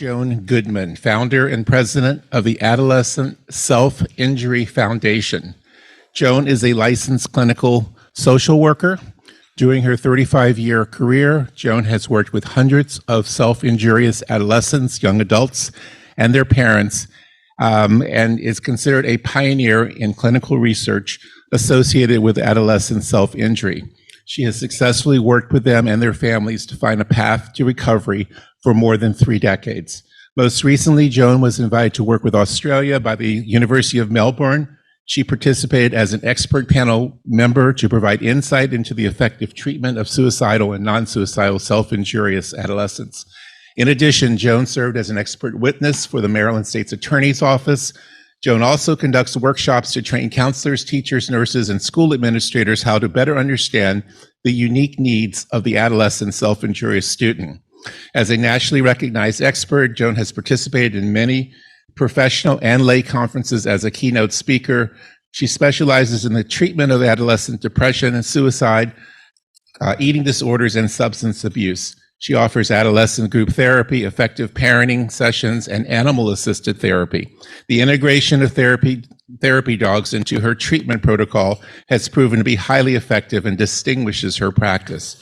Joan Goodman, founder and president of the Adolescent Self-Injury Foundation. Joan is a licensed clinical social worker. During her 35-year career, Joan has worked with hundreds of self-injurious adolescents, young adults, and their parents, and is considered a pioneer in clinical research associated with adolescent self-injury. She has successfully worked with them and their families to find a path to recovery for more than 3 decades. Most recently, Joan was invited to work with Australia by the University of Melbourne. She participated as an expert panel member to provide insight into the effective treatment of suicidal and non-suicidal self-injurious adolescents. In addition, Joan served as an expert witness for the Maryland State's Attorney's Office. Joan also conducts workshops to train counselors, teachers, nurses, and school administrators how to better understand the unique needs of the adolescent self-injurious student. As a nationally recognized expert, Joan has participated in many professional and lay conferences as a keynote speaker. She specializes in the treatment of adolescent depression and suicide, eating disorders, and substance abuse. She offers adolescent group therapy, effective parenting sessions, and animal-assisted therapy. The integration of therapy dogs into her treatment protocol has proven to be highly effective and distinguishes her practice.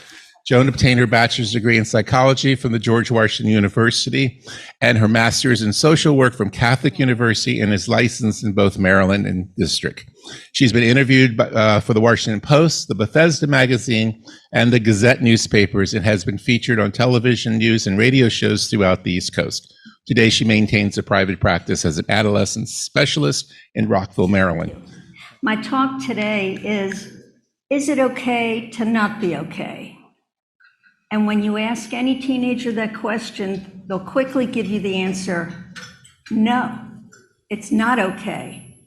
Joan obtained her bachelor's degree in psychology from the George Washington University and her master's in social work from Catholic University, and is licensed in both Maryland and District. She's been interviewed for the Washington Post, the Bethesda magazine, and the Gazette newspapers, and has been featured on television, news, and radio shows throughout the East Coast. Today, she maintains a private practice as an adolescent specialist in Rockville, Maryland. My talk today is it okay to not be okay? And when you ask any teenager that question, they'll quickly give you the answer, no, it's not okay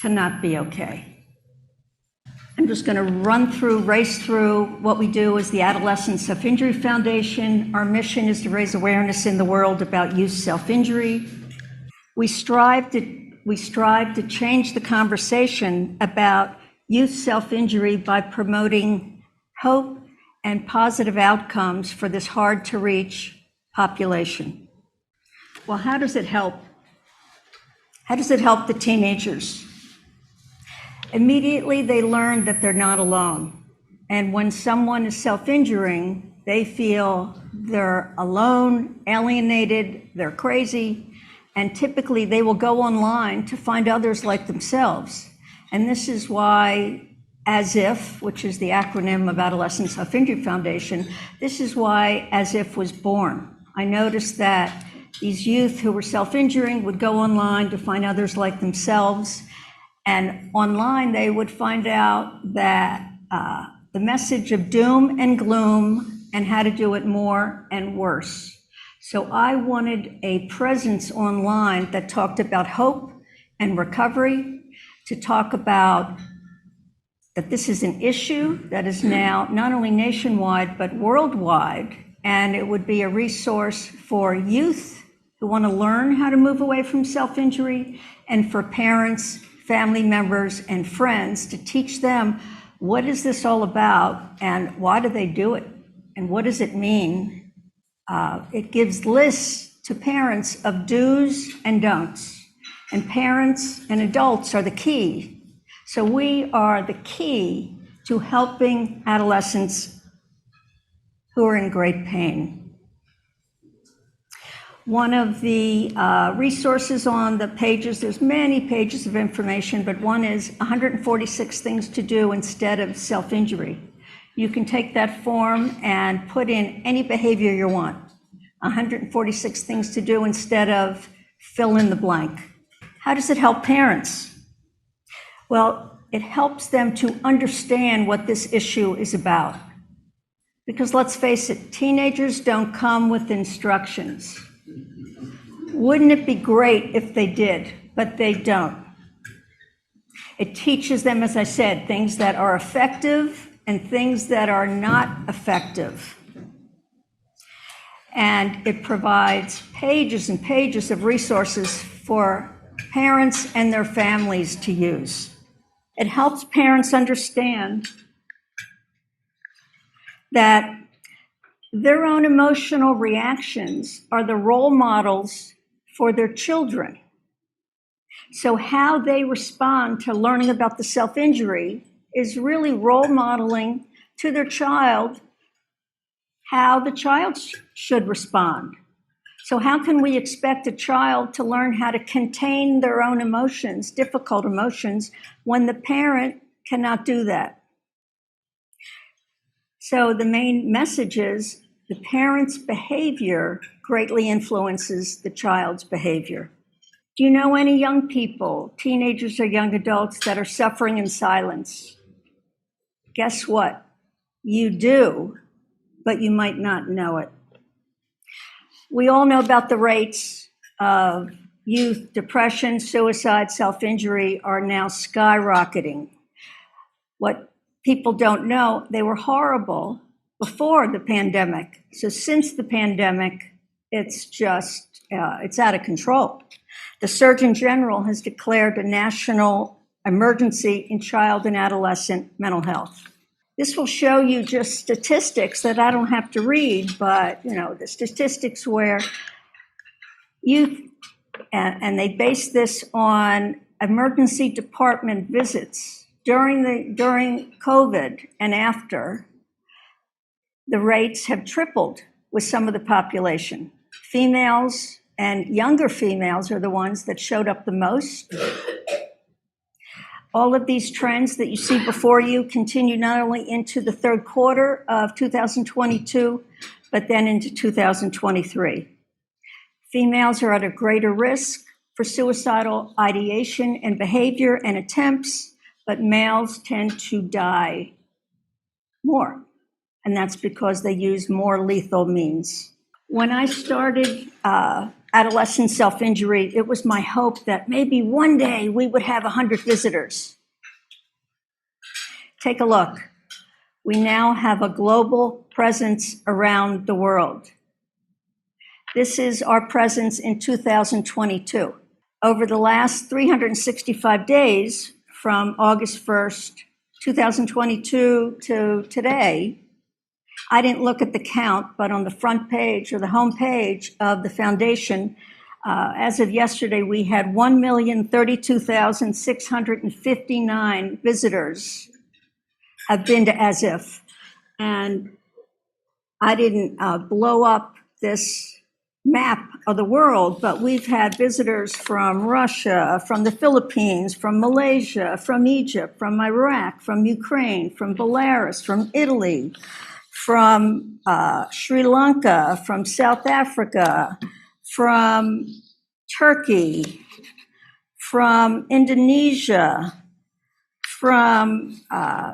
to not be okay. I'm just going to race through what we do as the Adolescent Self-Injury Foundation. Our mission is to raise awareness in the world about youth self-injury. We strive to change the conversation about youth self-injury by promoting hope and positive outcomes for this hard-to-reach population. Well, how does it help? How does it help the teenagers? Immediately, they learn that they're not alone. And when someone is self-injuring, they feel they're alone, alienated, they're crazy, and typically they will go online to find others like themselves. And this is why ASIF, which is the acronym of Adolescent Self-Injury Foundation, this is why ASIF was born. I noticed that these youth who were self-injuring would go online to find others like themselves, and online they would find out that the message of doom and gloom and how to do it more and worse. So I wanted a presence online that talked about hope and recovery, to talk about that this is an issue that is now not only nationwide, but worldwide, and it would be a resource for youth who want to learn how to move away from self-injury, and for parents, family members, and friends to teach them what is this all about and why do they do it and what does it mean. It gives lists to parents of do's and don'ts, and parents and adults are the key. So we are the key to helping adolescents who are in great pain. One of the resources on the pages, there's many pages of information, but one is 146 things to do instead of self-injury. You can take that form and put in any behavior you want. 146 things to do instead of fill in the blank. How does it help parents? Well, it helps them to understand what this issue is about. Because let's face it, teenagers don't come with instructions. Wouldn't it be great if they did? But they don't. It teaches them, as I said, things that are effective and things that are not effective. And it provides pages and pages of resources for parents and their families to use. It helps parents understand that Their own emotional reactions are the role models for their children. So how they respond to learning about the self-injury is really role modeling to their child how the child should respond. So how can we expect a child to learn how to contain their own emotions, difficult emotions, when the parent cannot do that? So the main message is the parent's behavior greatly influences the child's behavior. Do you know any young people, teenagers or young adults, that are suffering in silence? Guess what? You do, but you might not know it. We all know about the rates of youth depression, suicide, self-injury are now skyrocketing. What people don't know, they were horrible before the pandemic. So since the pandemic, it's out of control. The Surgeon General has declared a national emergency in child and adolescent mental health. This will show you just statistics that I don't have to read, but the statistics where youth, and they base this on emergency department visits during COVID and after, the rates have tripled with some of the population. Females and younger females are the ones that showed up the most. All of these trends that you see before you continue not only into the third quarter of 2022, but then into 2023. Females are at a greater risk for suicidal ideation and behavior and attempts, but males tend to die more. And that's because they use more lethal means. When I started adolescent self-injury, it was my hope that maybe one day we would have 100 visitors. Take a look. We now have a global presence around the world. This is our presence in 2022. Over the last 365 days, from August 1st, 2022 to today, I didn't look at the count, but on the front page or the home page of the foundation, as of yesterday, we had 1,032,659 visitors have been to ASIF. And I didn't blow up this map of the world, but we've had visitors from Russia, from the Philippines, from Malaysia, from Egypt, from Iraq, from Ukraine, from Belarus, from Italy, from Sri Lanka, from South Africa, from Turkey, from Indonesia, from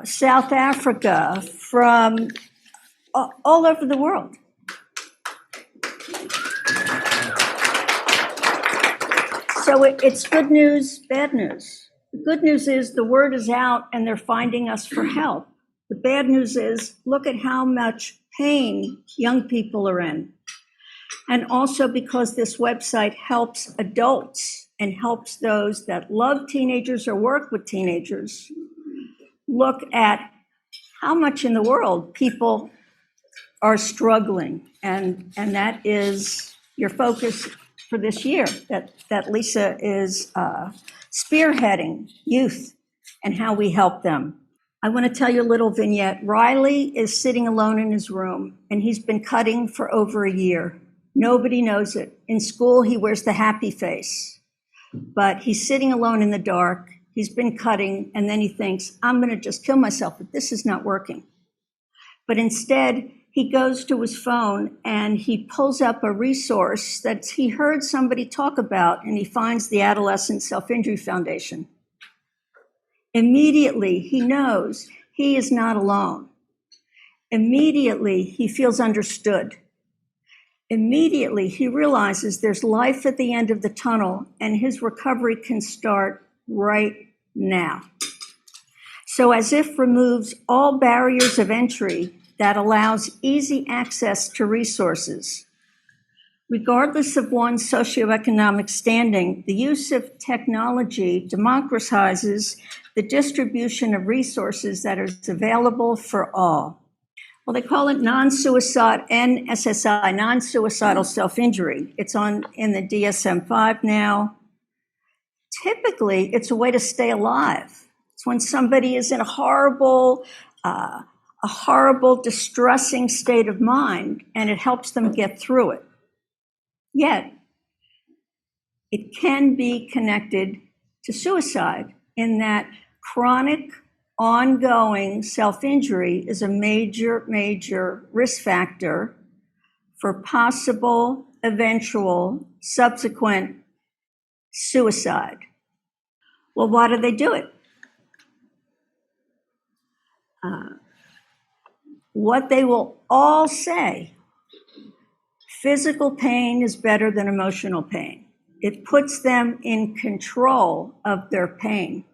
South Africa, from all over the world. So it's good news, bad news. The good news is the word is out and they're finding us for help. The bad news is, look at how much pain young people are in. And also because this website helps adults and helps those that love teenagers or work with teenagers look at how much in the world people are struggling. And that is your focus for this year, that Lisa is spearheading youth and how we help them. I want to tell you a little vignette. Riley is sitting alone in his room, and he's been cutting for over a year. Nobody knows it. In school, he wears the happy face, but he's sitting alone in the dark. He's been cutting, and then he thinks, I'm going to just kill myself, but this is not working. But instead, he goes to his phone and he pulls up a resource that he heard somebody talk about, and he finds the Adolescent Self-Injury Foundation. Immediately, he knows he is not alone. Immediately, he feels understood. Immediately, he realizes there's life at the end of the tunnel, and his recovery can start right now. So ASIF removes all barriers of entry that allows easy access to resources. Regardless of one's socioeconomic standing, the use of technology democratizes the distribution of resources that is available for all. Well, they call it non-suicide, NSSI, non-suicidal self-injury. It's in the DSM-5 now. Typically, it's a way to stay alive. It's when somebody is in a horrible, distressing state of mind, and it helps them get through it. Yet, it can be connected to suicide in that chronic, ongoing self-injury is a major, major risk factor for possible, eventual, subsequent suicide. Well, why do they do it? What they will all say, physical pain is better than emotional pain. It puts them in control of their pain.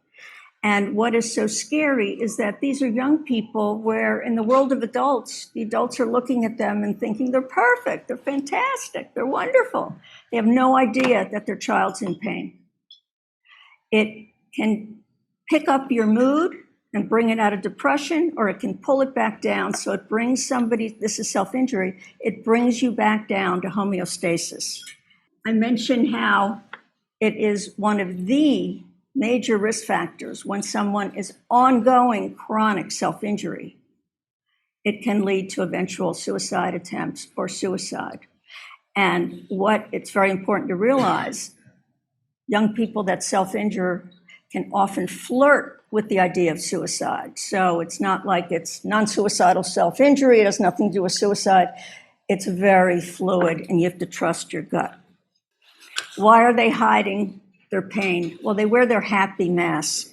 And what is so scary is that these are young people where in the world of adults, the adults are looking at them and thinking they're perfect, they're fantastic, they're wonderful. They have no idea that their child's in pain. It can pick up your mood and bring it out of depression, or it can pull it back down. So it brings somebody, this is self-injury, it brings you back down to homeostasis. I mentioned how it is one of the major risk factors when someone is ongoing chronic self-injury. It can lead to eventual suicide attempts or suicide. And what it's very important to realize, young people that self-injure can often flirt with the idea of suicide. So it's not like it's non-suicidal self-injury, it has nothing to do with suicide. It's very fluid, and you have to trust your gut. Why are they hiding their pain? Well, they wear their happy mask.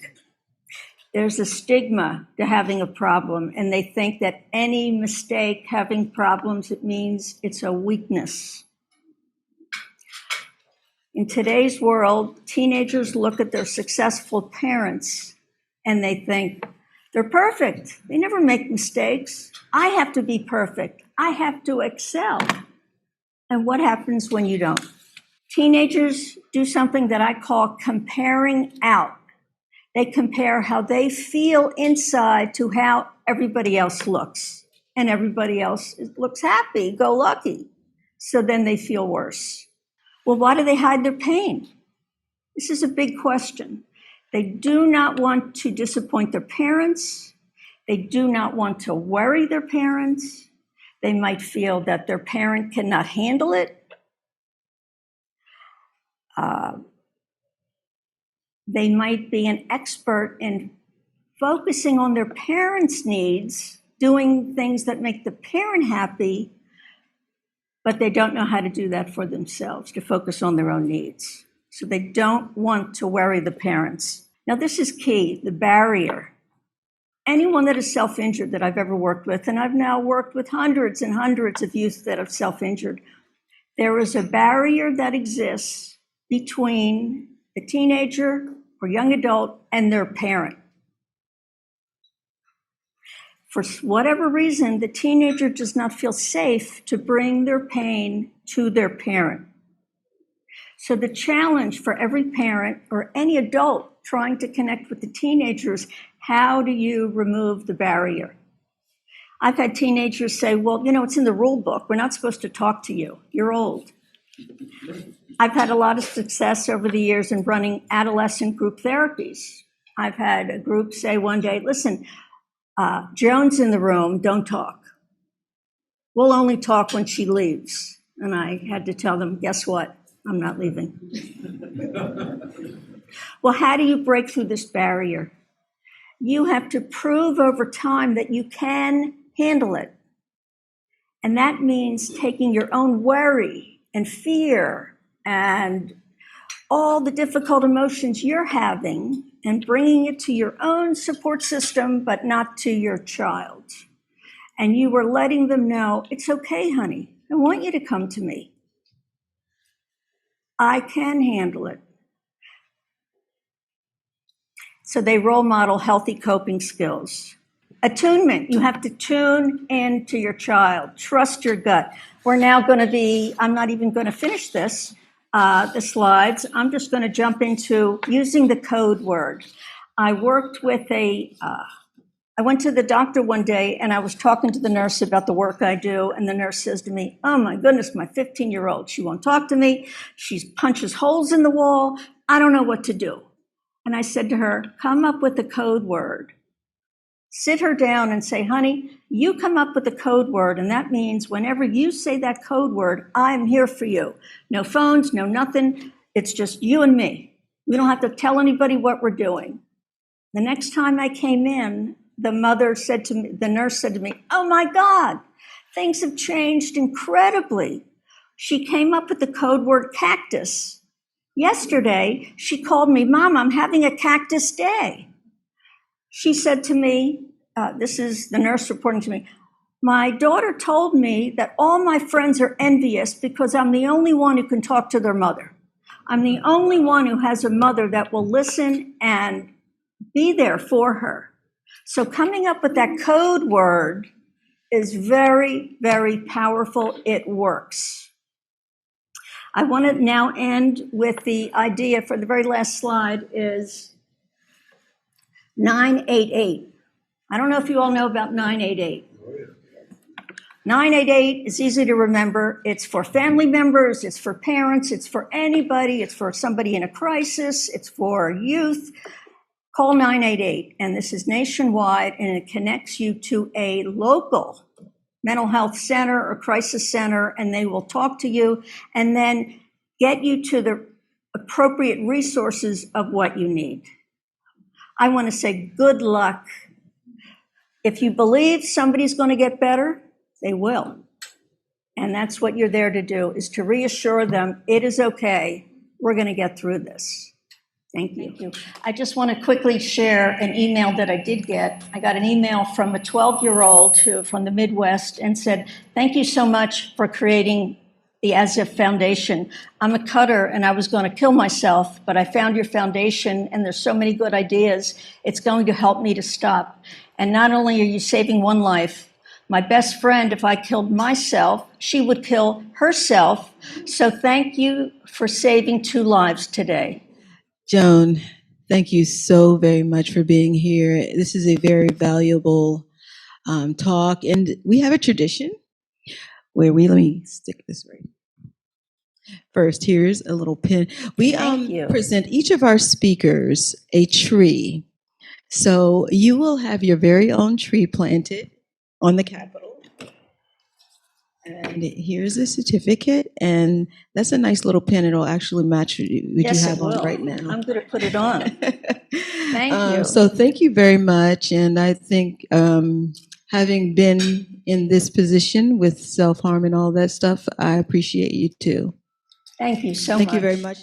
There's a stigma to having a problem, and they think that any mistake, having problems, it means it's a weakness. In today's world, teenagers look at their successful parents and they think, they're perfect. They never make mistakes. I have to be perfect. I have to excel. And what happens when you don't? Teenagers do something that I call comparing out. They compare how they feel inside to how everybody else looks. And everybody else looks happy, go lucky. So then they feel worse. Well, why do they hide their pain? This is a big question. They do not want to disappoint their parents. They do not want to worry their parents. They might feel that their parent cannot handle it. They might be an expert in focusing on their parents' needs, doing things that make the parent happy, but they don't know how to do that for themselves, to focus on their own needs. So they don't want to worry the parents. Now, this is key, the barrier. Anyone that is self-injured that I've ever worked with, and I've now worked with hundreds and hundreds of youth that are self-injured, there is a barrier that exists between the teenager or young adult and their parent. For whatever reason, the teenager does not feel safe to bring their pain to their parent. So the challenge for every parent or any adult trying to connect with the teenagers, how do you remove the barrier? I've had teenagers say, well, it's in the rule book. We're not supposed to talk to you. You're old. I've had a lot of success over the years in running adolescent group therapies. I've had a group say one day, listen, Joan's in the room, don't talk. We'll only talk when she leaves. And I had to tell them, guess what? I'm not leaving. Well, how do you break through this barrier? You have to prove over time that you can handle it. And that means taking your own worry and fear and all the difficult emotions you're having and bringing it to your own support system, but not to your child. And you were letting them know, it's okay, honey. I want you to come to me. I can handle it. So they role model healthy coping skills. Attunement, you have to tune into your child. Trust your gut. We're now going to be, I'm not even going to finish this, the slides. I'm just going to jump into using the code word. I worked with a I went to the doctor one day and I was talking to the nurse about the work I do. And the nurse says to me, oh my goodness, my 15-year-old, she won't talk to me. She punches holes in the wall. I don't know what to do. And I said to her, come up with a code word. Sit her down and say, honey, you come up with a code word. And that means whenever you say that code word, I'm here for you. No phones, no nothing. It's just you and me. We don't have to tell anybody what we're doing. The next time I came in, the nurse said to me, oh my God, things have changed incredibly. She came up with the code word cactus. Yesterday, she called me, Mom, I'm having a cactus day. She said to me, this is the nurse reporting to me, my daughter told me that all my friends are envious because I'm the only one who can talk to their mother. I'm the only one who has a mother that will listen and be there for her. So coming up with that code word is very, very powerful. It works. I want to now end with the idea for the very last slide is 988. I don't know if you all know about 988. 988 is easy to remember. It's for family members, it's for parents, it's for anybody, it's for somebody in a crisis, it's for youth. Call 988, and this is nationwide, and it connects you to a local mental health center or crisis center, and they will talk to you and then get you to the appropriate resources of what you need. I want to say good luck. If you believe somebody's going to get better, they will. And that's what you're there to do, is to reassure them it is okay. We're going to get through this. Thank you. I just want to quickly share an email that I did get. I got an email from a 12-year-old from the Midwest and said, thank you so much for creating the ASIF Foundation. I'm a cutter and I was going to kill myself, but I found your foundation and there's so many good ideas. It's going to help me to stop. And not only are you saving one life, my best friend, if I killed myself, she would kill herself. So thank you for saving 2 lives today. Joan, thank you so very much for being here. This is a very valuable talk, and we have a tradition where let me stick this right. First, here's a little pin. We present each of our speakers a tree. So you will have your very own tree planted on the Capitol. And here's a certificate, and that's a nice little pin. It'll actually match what you have on right now. I'm going to put it on. Thank you. So thank you very much. And I think having been in this position with self-harm and all that stuff, I appreciate you too. Thank you so much. Thank you very much.